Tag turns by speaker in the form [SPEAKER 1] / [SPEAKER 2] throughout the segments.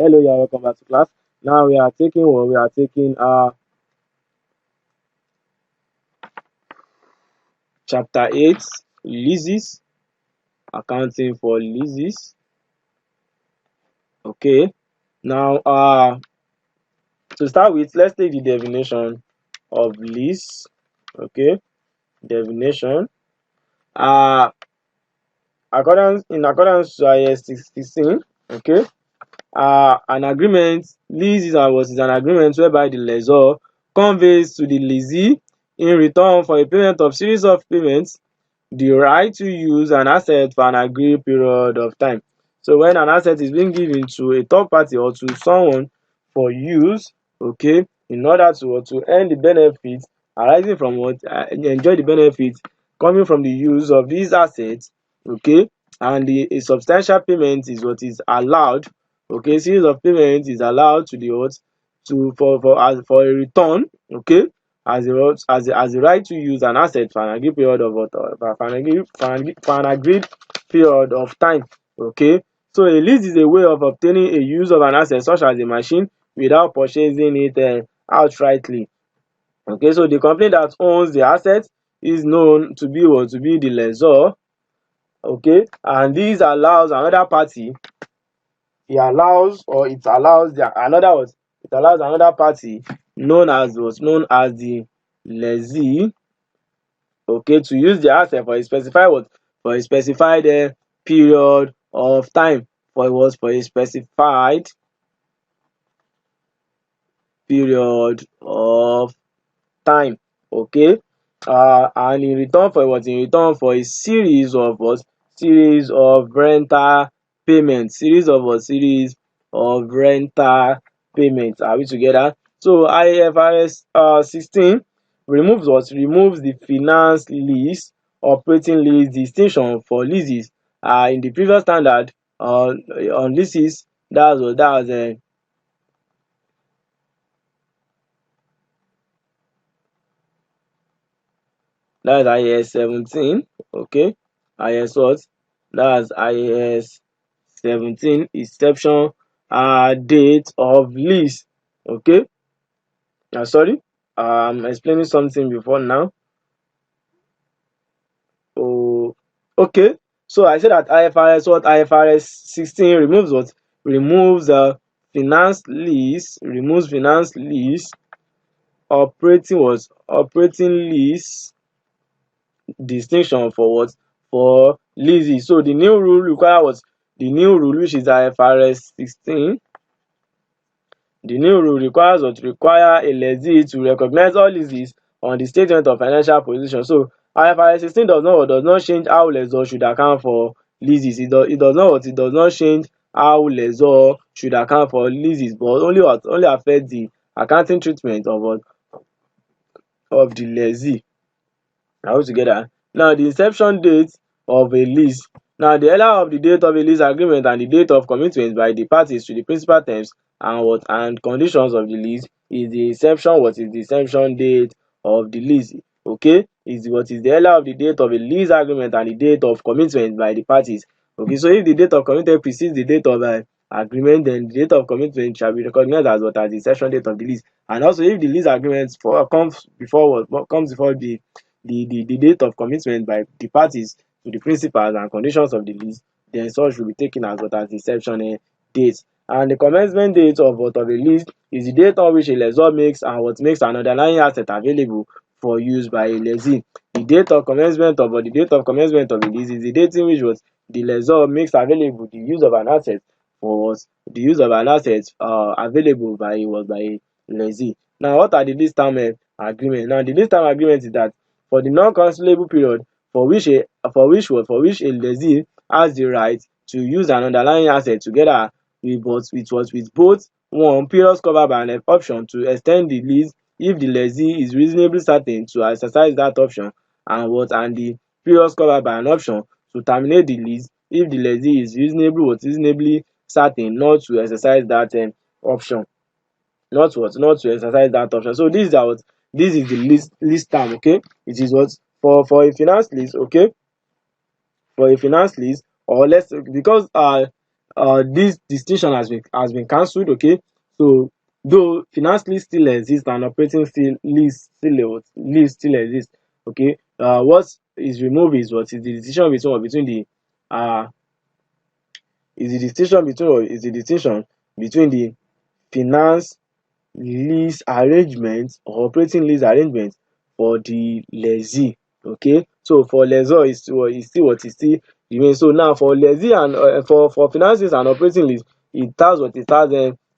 [SPEAKER 1] Hello, yeah, welcome back to class. Now we are taking what we are taking chapter 8, leases, accounting for leases. Okay. Now to start with, let's take the definition of lease. Okay, definition. Uh accordance to IS 16, okay. An agreement, lease is an agreement whereby the lessor conveys to the lessee in return for a payment of series of payments the right to use an asset for an agreed period of time. So when an asset is being given to a third party or to someone for use, okay, in order to earn the benefits arising from enjoy the benefits coming from the use of these assets, okay, and a substantial payment is what is allowed, okay, series of payments is allowed to the what to for a return, okay, as a right to use an asset for an agreed period of for an agreed period of time. Okay, so a lease is a way of obtaining a use of an asset such as a machine without purchasing it outrightly. Okay, so the company that owns the asset is known to be what to be the lessor. Okay, and this allows another party, it allows another party known as the lessee, okay, to use the asset for a specified period of time, for a specified period of time. Okay, and in return for a series of rental payments, series of rental payments. Are we together? So IFRS 16 removes the finance lease operating lease distinction for leases. In the previous standard on leases, that's IAS 17. Okay, IAS what? That's IAS 17, inception date of lease. Okay, sorry, I'm explaining something before now. Oh, okay. So I said that IFRS 16 removes finance lease operating lease distinction for leases. So the new rule which is IFRS 16. The new rule require a lessee to recognize all leases on the statement of financial position. So IFRS 16 does not change how lessor should account for leases. It does not change how lessor should account for leases, but only affect the accounting treatment of the lessee. Are we together? Now the inception date of a lease. Now the earlier of the date of a lease agreement and the date of commitment by the parties to the principal terms and conditions of the lease is the inception date of the lease. Okay, is the earlier of the date of a lease agreement and the date of commitment by the parties. Okay, so if the date of commitment precedes the date of agreement, then the date of commitment shall be recognized as the inception date of the lease. And also if the lease agreement comes before the date of commitment by the parties to the principals and conditions of the lease, then such will be taken as the inception date. And the commencement date of a lease is the date on which a lessor makes an underlying asset available for use by a lessee. The date of commencement of the lease is the date in which the lessor makes available the use of an asset available by a lessee. Now, what are the lease term agreement? Now, the lease term agreement is that for the non-cancelable period for which a lessee has the right to use an underlying asset together with both one periods covered by an option to extend the lease if the lessee is reasonably certain to exercise that option, and the periods covered by an option to terminate the lease if the lessee is reasonably certain not to exercise that option. So this is the lease term. Okay, it is for a finance lease. Okay, for a finance lease, or let's because this distinction has been cancelled. Okay, so though finance lease still exists and operating still lease still exists. Okay, what is removed is what is the distinction between the uh is the distinction between the finance lease arrangement or operating lease arrangement for the lessee. Okay, so for lessor is still what is still remain. So now for lessee and for finance lease and operating lease, it has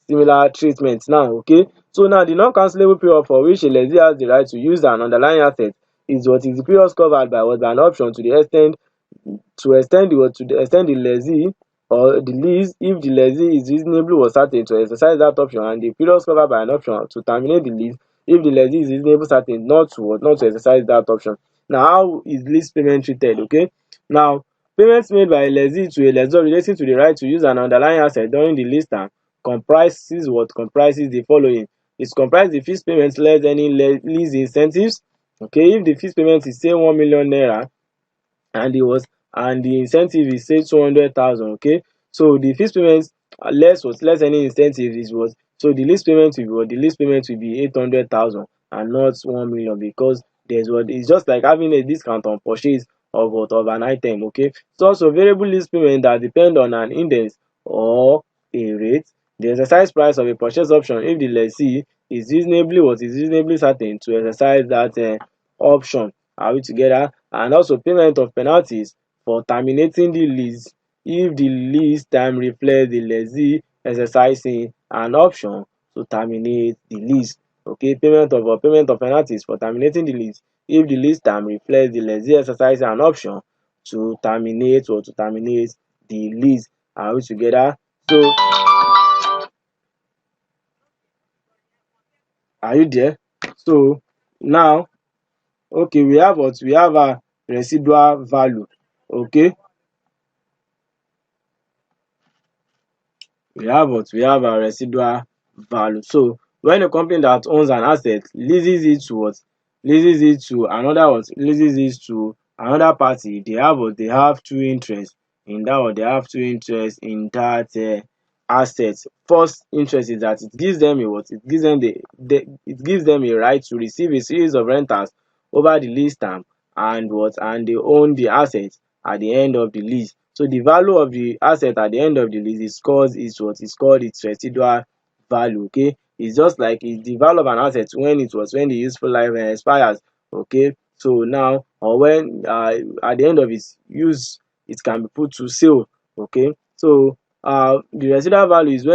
[SPEAKER 1] similar treatment now. Okay, so now the non-cancelable period for which a lessee has the right to use an underlying asset is what is the period covered by an option to the extent to extend the lessee or the lease if the lessee is reasonably was certain to exercise that option, and the period covered by an option to terminate the lease if the lessee is reasonably certain not to exercise that option. Now, how is lease payment treated? Okay, now payments made by a lessee to a lessor relating to the right to use an underlying asset during the lease term comprises the following. It comprises the fees payment less any lease incentives. Okay, if the fees payment is say 1 million naira and the incentive is say 200,000. Okay, so the fees payment less any incentive is what, so the lease payment will be 800,000 and not 1 million, because there's what, it's just like having a discount on purchase of an item. Okay, so also variable lease payment that depend on an index or a rate. The exercise price of a purchase option if the lessee is reasonably certain to exercise that option. Are we together? And also payment of penalties for terminating the lease if the lease time reflects the lessee exercising an option to terminate the lease. Okay, payment of penalties for terminating the lease if the lease term reflects the lessee exercising an option to terminate the lease. Are we together? So are you there? So now, okay, we have a residual value. Okay, we have a residual value. So when a company that owns an asset leases it to another party, they have two interests in that what, they have two interests in that asset. First interest is that it gives them a right to receive a series of rentals over the lease term, and they own the asset at the end of the lease. So the value of the asset at the end of the lease is called its residual value. Okay, it's just like it's the value of an asset when the useful life expires. Okay, so now, or when at the end of its use, it can be put to sale. Okay, so the residual value is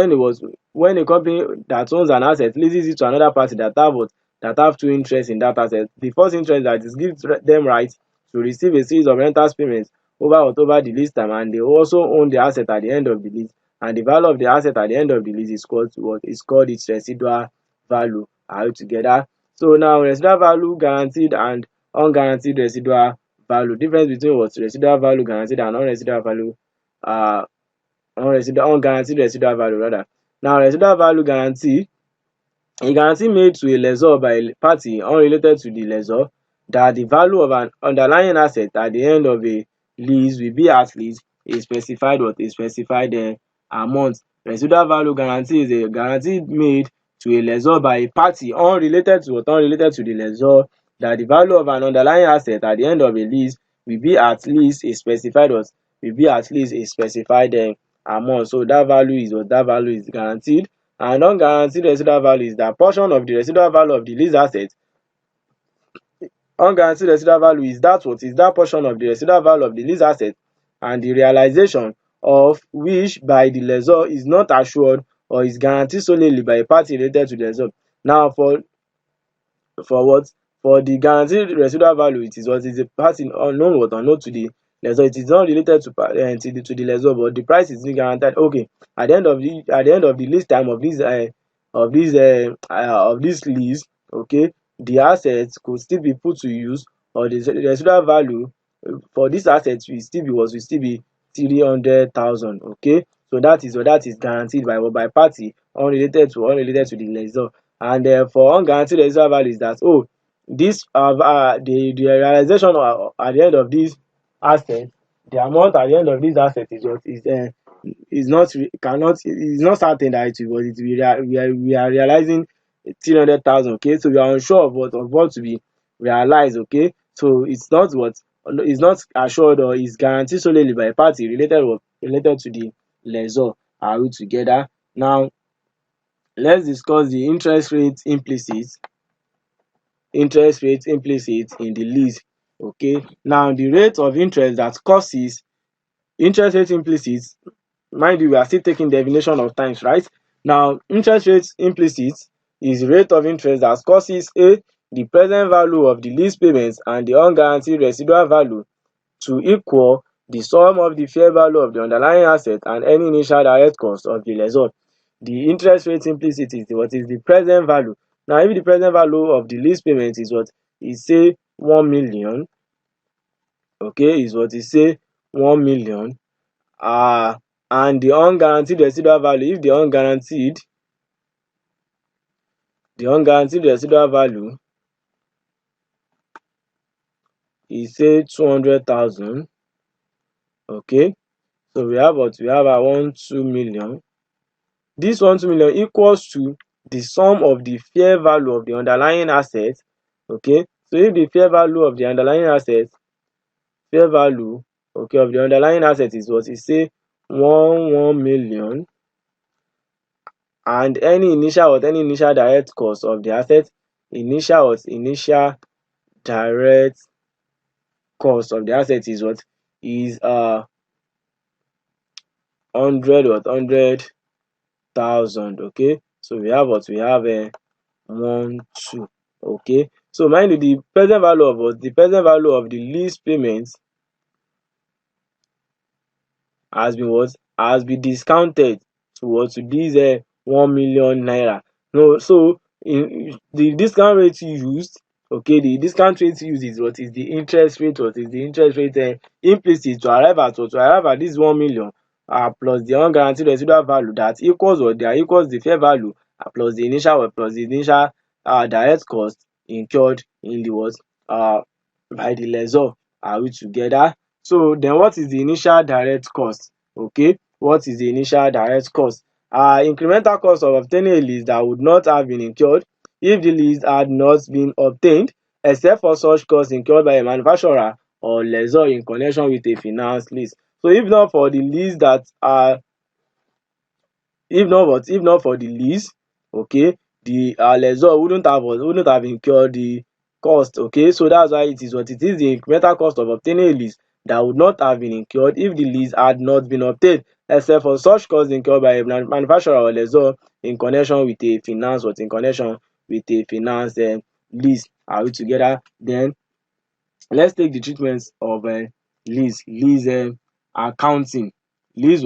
[SPEAKER 1] when a company that owns an asset leases it to another party that have two interests in that asset. The first interest that is gives them right to receive a series of rentals payments over the lease time, and they also own the asset at the end of the lease, and the value of the asset at the end of the lease is called its residual value. Are you together? So now, residual value guaranteed and unguaranteed residual value. Difference between what residual value guaranteed and unresidual value uh unguaranteed residual value rather. Now, residual value guarantee, a guarantee made to a lessor by a party unrelated to the lessor that the value of an underlying asset at the end of a lease will be at least a specified amount. Residual value guarantee is a guarantee made to a lessor by a party unrelated to the lessor that the value of an underlying asset at the end of a lease will be at least a specified amount. So that value is guaranteed. And unguaranteed residual value is that portion of the residual value of the lease asset. Unguaranteed residual value is that portion of the residual value of the lease asset and the realization of which by the lessor is not assured or is guaranteed solely by a party related to the lessor. Now, for what for the guaranteed residual value, it is what is a party unknown or unknown to the lessor. It is not related to the lessor, but the price is being guaranteed. Okay, at the end of the lease time of this lease. Okay, the assets could still be put to use, or the residual value for this asset will still be 300,000. Okay, so that is guaranteed by party unrelated to the lessor. And for unguaranteed residual value is that, this the realization at the end of this asset, the amount at the end of this asset is what is is not cannot is not certain that it will, but it will we are realizing 300,000. Okay, so we are unsure of what to be realized. Okay, so it's not what is not assured or is guaranteed solely by a party related to the lessor. Are we together? Now let's discuss the interest rate implicit in the lease. Okay, now the rate of interest that causes interest rate implicit, mind you we are still taking definition of times, right? Now interest rate implicit is the rate of interest that causes a the present value of the lease payments and the unguaranteed residual value to equal the sum of the fair value of the underlying asset and any initial direct cost of the lessor. The interest rate implicit is what is the present value. Now if the present value of the lease payment is what is say 1 million, okay, is what is say 1 million, and the unguaranteed residual value, if the unguaranteed residual value is say 200,000. Okay, so we have what we have our 2 million. This 2 million equals to the sum of the fair value of the underlying asset. Okay, so if the fair value of the underlying asset is what is say 1 million, and any initial direct cost of the asset, initial direct cost of the asset is what is 100,000. Okay, so we have 1 2. Okay, so mind you the present value of the lease payment has been discounted to this 1 million naira. No, so in the discount rate used, okay, the discount rate used is what is the interest rate, implicit to arrive at this 1 million, plus the unguaranteed residual value that equals the fair value, plus the initial direct cost incurred in the by the lessor. Are we together? So then what is the initial direct cost? Okay, what is the initial direct cost? Incremental cost of obtaining a lease that would not have been incurred if the lease had not been obtained, except for such costs incurred by a manufacturer or lessor in connection with a finance lease. So if not for the lease if not for the lease, okay, the lessor wouldn't have incurred the cost. Okay, so that's why it is the incremental cost of obtaining a lease that would not have been incurred if the lease had not been obtained, except for such costs incurred by a manufacturer or lessor in connection with a finance lease. Are we together? Then let's take the treatments of lease accounting. Lease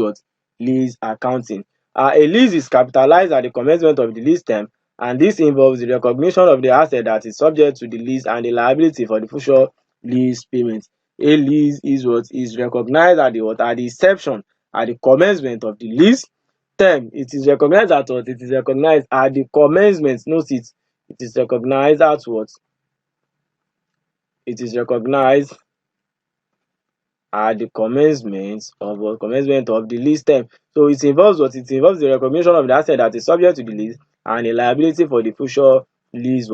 [SPEAKER 1] accounting. A lease is capitalized at the commencement of the lease term, and this involves the recognition of the asset that is subject to the lease and the liability for the future lease payment. A lease is recognized at the inception, at the commencement of the lease term. It is recognized at what? It is recognized at the commencement. Note it. It is recognized at what? It is recognized at the commencement of the lease term. So it involves what? It involves the recognition of the asset that is subject to the lease and a liability for the future lease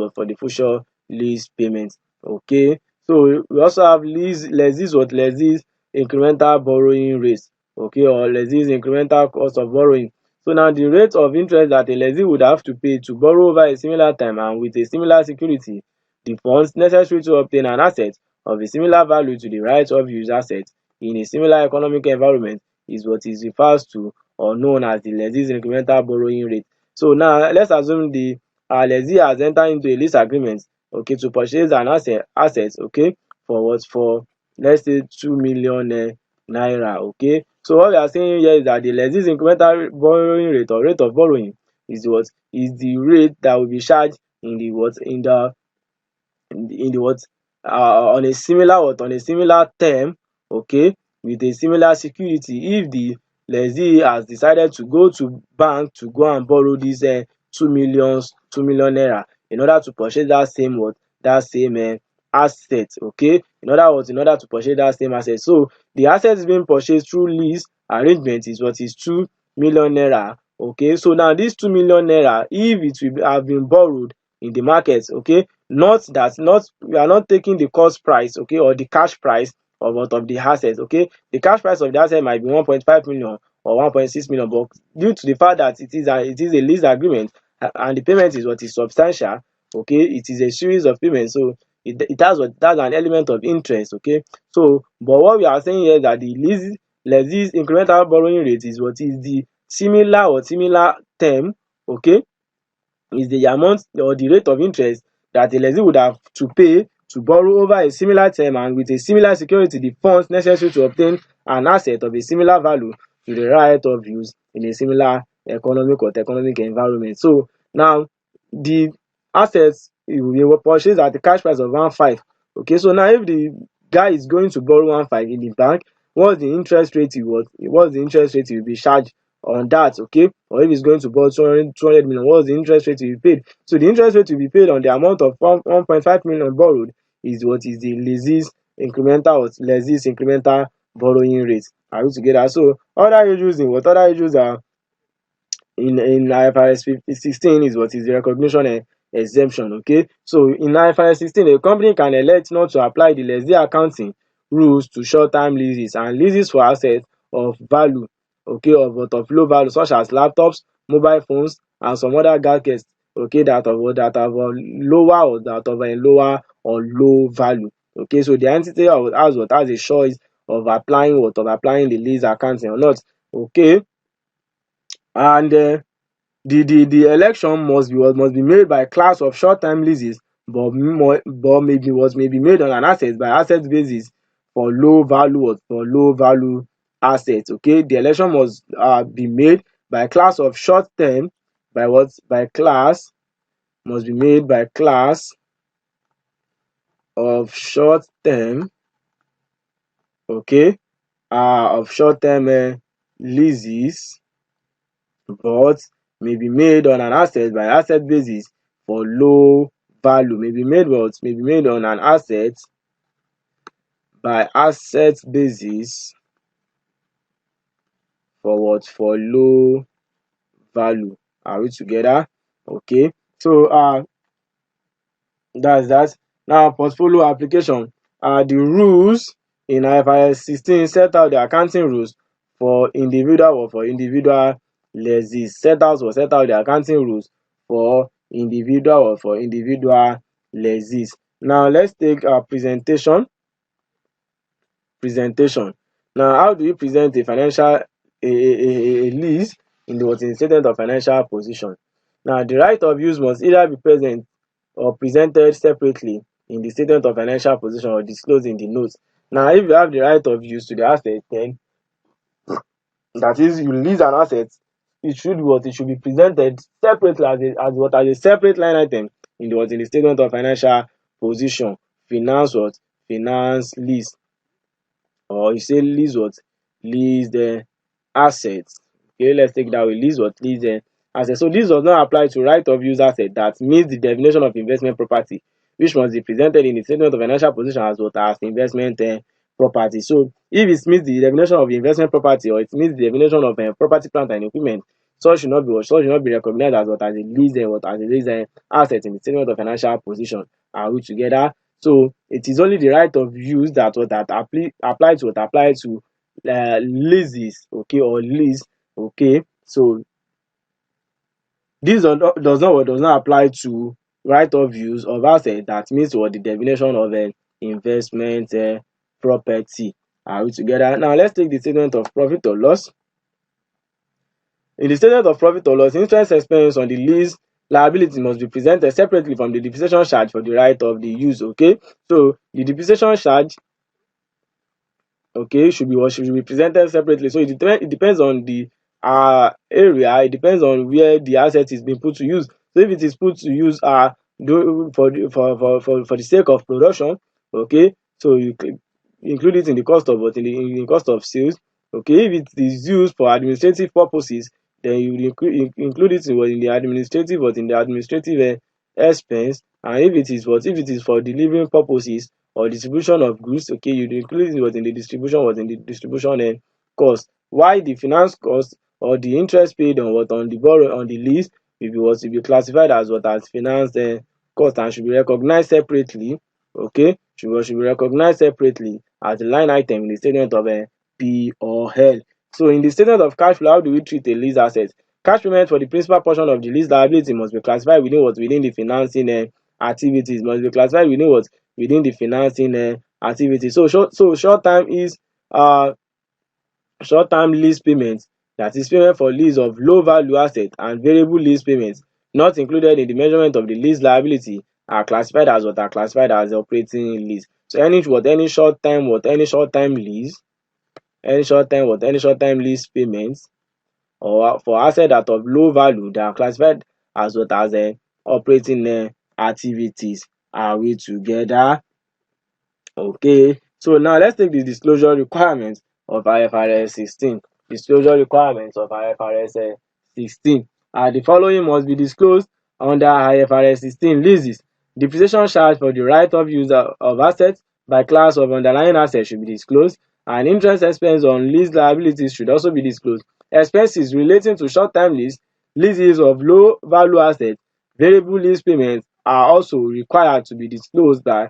[SPEAKER 1] payment. Okay, so we also have lessees incremental borrowing rates. Okay, or lessees incremental cost of borrowing. So now the rate of interest that a lessee would have to pay to borrow over a similar time and with a similar security the funds necessary to obtain an asset of a similar value to the right of use asset in a similar economic environment is what is referred to or known as the lessee's incremental borrowing rate. So now let's assume the lessee has entered into a lease agreement, okay, to purchase an asset, okay, for let's say 2 million naira. Okay, so what we are saying here is that the lessee's incremental borrowing rate or rate of borrowing is the rate that will be charged in the on a similar term, okay, with a similar security if the lessee has decided to go to bank to go and borrow this 2 million naira in order to purchase that same asset. Okay, in order to purchase that same asset. So the asset is being purchased through lease arrangement is what is 2 million naira. Okay, so now this 2 million naira, if it will have been borrowed in the market, okay, not we are not taking the cost price, okay, or the cash price of the assets. Okay, the cash price of the asset might be 1.5 million or 1.6 million, but due to the fact that it is a lease agreement, and the payment is what is substantial, okay, it is a series of payments, so it has an element of interest. Okay, so but what we are saying here is that the leases incremental borrowing rate is what is the similar term, okay, is the amount or the rate of interest that a lessee would have to pay to borrow over a similar term and with a similar security the funds necessary to obtain an asset of a similar value to the right of use in a similar economic environment. So now the assets will be purchased at the cash price of 1.5. Okay, so now if the guy is going to borrow 1.5 in the bank, what's the interest rate he will be charged on that? Okay, or if he's going to borrow 200 million, what's the interest rate to be paid? So the interest rate to be paid on the amount of 1.5 million borrowed is what is the leases incremental borrowing rate. Are we together? So other issues are in IFRS 16 is what is the recognition exemption. Okay, so in IFRS 16, a company can elect not to apply the lessee accounting rules to short-term leases and leases for assets of value, okay, of low value, such as laptops, mobile phones, and some other gadgets, okay, that of lower or low value. Okay, so the entity has a choice of applying the lease accounting or not. Okay, and the election must be made by class of short-term leases, but may be made on an asset basis for low value assets. Okay, the election must be made by class of short-term by class must be made by class of short-term, okay, of short-term leases, but may be made on an asset basis for low value. May be made on an asset basis for low value. Are we together? Okay, so that's that. Now portfolio application. The rules in IFRS 16 set out the accounting rules for individual lessees. Set out the accounting rules for individual lessees. Now let's take a presentation. Now, how do you present a lease in the statement of financial position? Now, the right of use must either be present or presented separately in the statement of financial position or disclosed in the notes. Now, if you have the right of use to the asset, then that is, you lease an asset, it should be presented separately as a separate line item in the statement of financial position. Finance lease, or you say lease the assets. Okay, let's take that way. Lease the assets. So this does not apply to right of use asset that meets the definition of investment property, which must be presented in the statement of financial position as investment property. So if it meets the definition of investment property, or it meets the definition of property, plant and equipment, such should not be recognized as a lease asset in the statement of financial position. Are we together? So it is only the right of use that apply to leases, okay, or lease. Okay, so this does not apply to right of use of asset that meets the definition of an investment property. Are we together? Now let's take the statement of profit or loss. In the statement of profit or loss, interest expense on the lease liability must be presented separately from the depreciation charge for the right of the use. Okay, so the depreciation charge, okay, should be presented separately. So it depends on the area. It depends on where the asset is being put to use. So if it is put to use for the sake of production, okay, so you include it in the cost of in the cost of sales. Okay, if it is used for administrative purposes, then you include it in the administrative expense. And if it is for delivering purposes or distribution of goods, okay, you include it in the distribution cost, while the finance cost or the interest paid on what on the borrow on the lease will be classified as what as finance cost and should be recognized separately. Okay, should be recognized separately as a line item in the statement of P or L. So in the statement of cash flow, how do we treat a lease asset? Cash payment for the principal portion of the lease liability must be classified within the financing activities, must be classified within the financing activity. So short time is uh short term lease payment, that is payment for lease of low value asset, and variable lease payments not included in the measurement of the lease liability are classified as operating lease. So any short time lease, any short time lease payments or for asset that of low value, they are classified as operating activities. Are we together? Okay, so now let's take the disclosure requirements of IFRS 16. Disclosure requirements of IFRS 16. The following must be disclosed under IFRS 16 leases. Depreciation charge for the right of use of assets by class of underlying assets should be disclosed, and interest expense on lease liabilities should also be disclosed. Expenses relating to short-term leases of low value assets, variable lease payments are also required to be disclosed by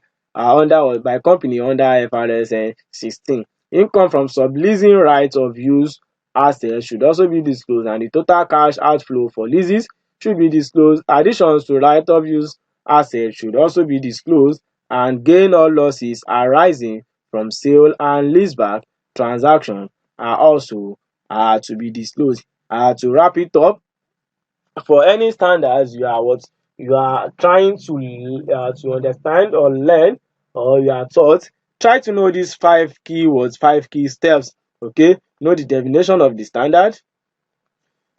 [SPEAKER 1] company under IFRS 16. Income from subleasing right of use assets should also be disclosed, and the total cash outflow for leases should be disclosed. Additions to right of use assets should also be disclosed, and gain or losses arising from sale and leaseback transactions are also to be disclosed. To wrap it up, for any standards you are trying to understand or learn, or you are taught, try to know these 5 key steps. Okay, know the definition of the standard,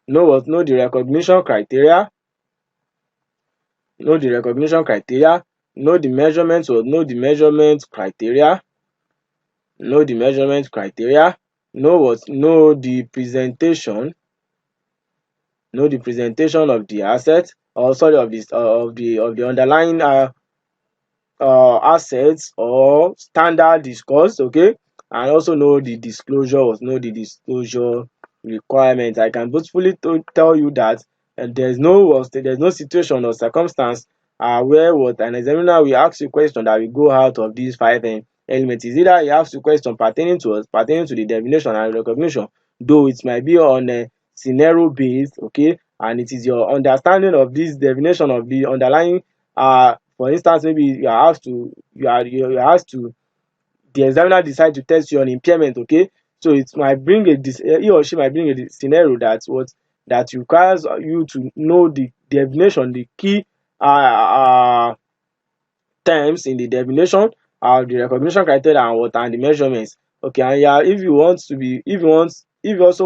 [SPEAKER 1] know the recognition criteria, know the measurement or know the measurement criteria, know the presentation of the asset, or sorry, of the underlying assets or standard discussed. Okay, and also know the disclosure requirements. I can boastfully tell you that there's no situation or circumstance where what an examiner will ask you question that will go out of these 5 elements. Is either he asks you question pertaining to the definition and recognition, though it might be on a scenario based. Okay, and it is your understanding of this definition of the underlying for instance, maybe you are asked to the examiner decide to test you on impairment. Okay, so it might bring he or she might bring a scenario that requires you to know the definition, the key terms in the definition, the recognition criteria, and the measurements. Okay, and yeah, if you also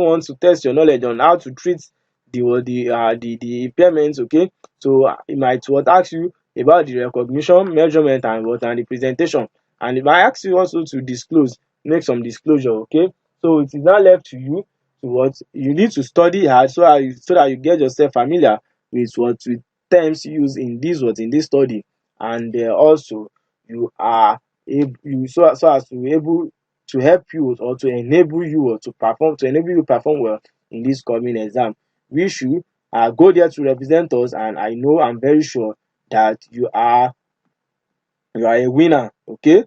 [SPEAKER 1] want to test your knowledge on how to treat the impairments. Okay, so it might ask you about the recognition, measurement, and the presentation, and it might ask you also to make some disclosure. Okay, so it is now left to you to what you need to study hard, so that you get yourself familiar with terms used in this study, and also you are so as to be able to help you, or to enable you perform well in this coming exam. We should go there to represent us, and I'm very sure that you are a winner. Okay,